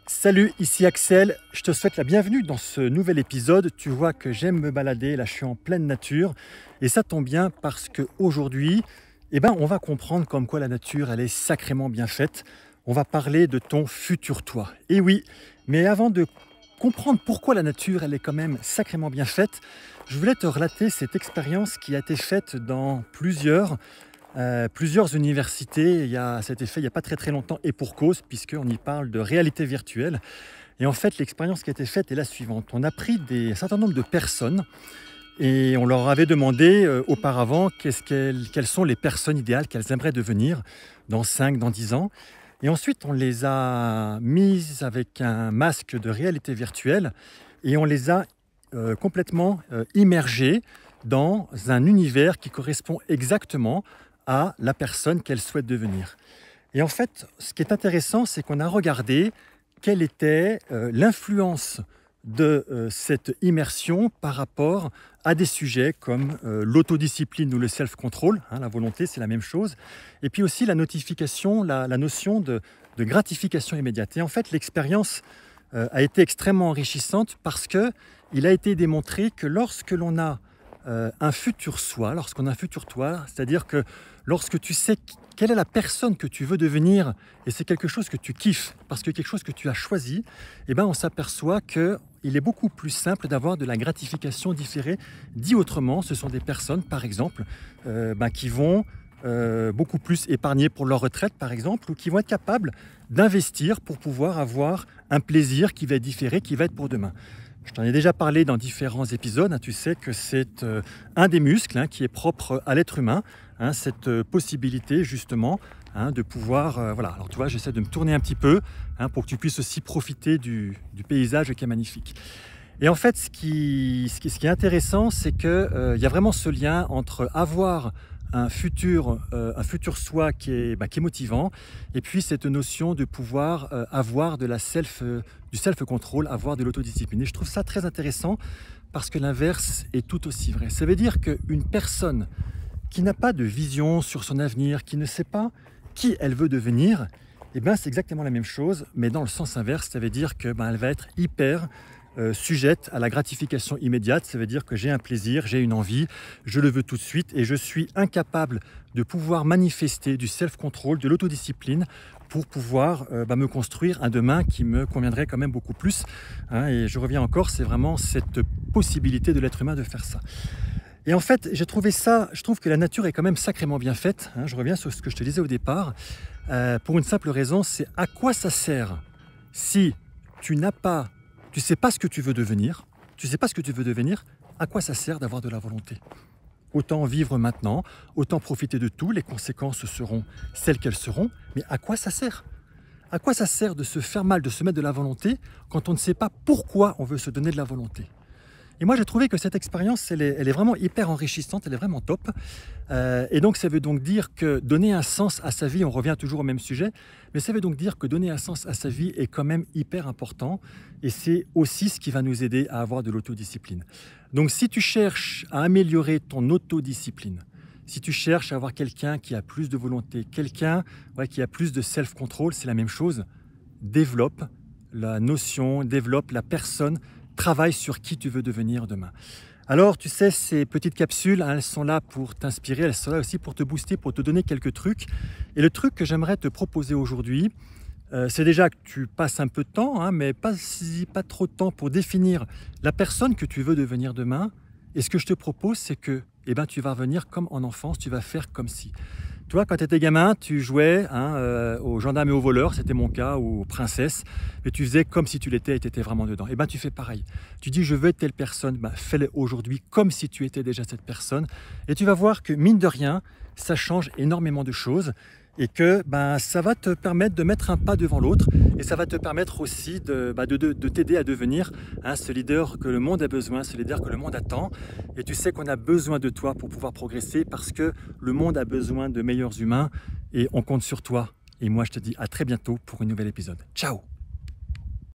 Salut, ici Axel, je te souhaite la bienvenue dans ce nouvel épisode. Tu vois que j'aime me balader, là je suis en pleine nature et ça tombe bien parce qu'aujourd'hui, on va comprendre comme quoi la nature elle est sacrément bien faite. On va parler de ton futur toi. Et oui, mais avant de comprendre pourquoi la nature elle est quand même sacrément bien faite, je voulais te relater cette expérience qui a été faite dans plusieurs universités. Ça a été fait il n'y a pas très longtemps et pour cause, puisqu'on y parle de réalité virtuelle. Et en fait, l'expérience qui a été faite est la suivante. On a pris un certain nombre de personnes et on leur avait demandé auparavant quelles sont les personnes idéales qu'elles aimeraient devenir dans 5, dans 10 ans. Et ensuite, on les a mises avec un masque de réalité virtuelle et on les a complètement immergées dans un univers qui correspond exactement à la personne qu'elle souhaite devenir. Et en fait, ce qui est intéressant, c'est qu'on a regardé quelle était l'influence de cette immersion par rapport à des sujets comme l'autodiscipline ou le self-control, la volonté, c'est la même chose, et puis aussi la notification, la notion de gratification immédiate. Et en fait, l'expérience a été extrêmement enrichissante parce qu'il a été démontré que lorsque l'on a un futur soi, lorsqu'on a un futur toi, c'est-à-dire que lorsque tu sais quelle est la personne que tu veux devenir et c'est quelque chose que tu kiffes parce que quelque chose que tu as choisi, on s'aperçoit qu'il est beaucoup plus simple d'avoir de la gratification différée. Dit autrement, ce sont des personnes, par exemple, qui vont beaucoup plus épargner pour leur retraite, par exemple, ou qui vont être capables d'investir pour pouvoir avoir un plaisir qui va être différé, qui va être pour demain. Je t'en ai déjà parlé dans différents épisodes. Tu sais que c'est un des muscles qui est propre à l'être humain, cette possibilité justement de pouvoir... Alors tu vois, j'essaie de me tourner un petit peu pour que tu puisses aussi profiter du paysage qui est magnifique. Et en fait, ce qui est intéressant, c'est qu'il y a vraiment ce lien entre avoir un futur soi qui est motivant et puis cette notion de pouvoir avoir du self-control, avoir de l'autodiscipline. Et je trouve ça très intéressant parce que l'inverse est tout aussi vrai. Ça veut dire qu'une personne qui n'a pas de vision sur son avenir, qui ne sait pas qui elle veut devenir, c'est exactement la même chose, mais dans le sens inverse. Ça veut dire qu'elle va être hyper sujette à la gratification immédiate. Ça veut dire que j'ai un plaisir, j'ai une envie, je le veux tout de suite et je suis incapable de pouvoir manifester du self-control, de l'autodiscipline pour pouvoir me construire un demain qui me conviendrait quand même beaucoup plus. Et je reviens encore, c'est vraiment cette possibilité de l'être humain de faire ça. Et en fait, je trouve que la nature est quand même sacrément bien faite. Je reviens sur ce que je te disais au départ. Pour une simple raison, c'est à quoi ça sert si tu sais pas ce que tu veux devenir, à quoi ça sert d'avoir de la volonté? Autant vivre maintenant, autant profiter de tout, les conséquences seront celles qu'elles seront, mais à quoi ça sert? À quoi ça sert de se faire mal, de se mettre de la volonté quand on ne sait pas pourquoi on veut se donner de la volonté? Et moi, j'ai trouvé que cette expérience, elle est vraiment hyper enrichissante, elle est vraiment top. Et donc, ça veut donc dire que donner un sens à sa vie, on revient toujours au même sujet, mais ça veut donc dire que donner un sens à sa vie est quand même hyper important. Et c'est aussi ce qui va nous aider à avoir de l'autodiscipline. Donc, si tu cherches à améliorer ton autodiscipline, si tu cherches à avoir quelqu'un qui a plus de volonté, quelqu'un qui a plus de self-control, c'est la même chose. Développe la notion, développe la personne, travaille sur qui tu veux devenir demain. Alors, tu sais, ces petites capsules, elles sont là pour t'inspirer, elles sont là aussi pour te booster, pour te donner quelques trucs. Et le truc que j'aimerais te proposer aujourd'hui, c'est déjà que tu passes un peu de temps, mais pas trop de temps pour définir la personne que tu veux devenir demain. Et ce que je te propose, c'est que tu vas revenir comme en enfance, tu vas faire comme si. Toi, quand tu étais gamin, tu jouais aux gendarmes et aux voleurs, c'était mon cas, ou aux princesses, mais tu faisais comme si tu l'étais et tu étais vraiment dedans. Tu fais pareil. Tu dis, je veux être telle personne, fais-le aujourd'hui comme si tu étais déjà cette personne. Et tu vas voir que, mine de rien, ça change énormément de choses et que ça va te permettre de mettre un pas devant l'autre et ça va te permettre aussi de t'aider à devenir ce leader que le monde a besoin, ce leader que le monde attend. Et tu sais qu'on a besoin de toi pour pouvoir progresser parce que le monde a besoin de meilleurs humains et on compte sur toi. Et moi, je te dis à très bientôt pour un nouvel épisode. Ciao!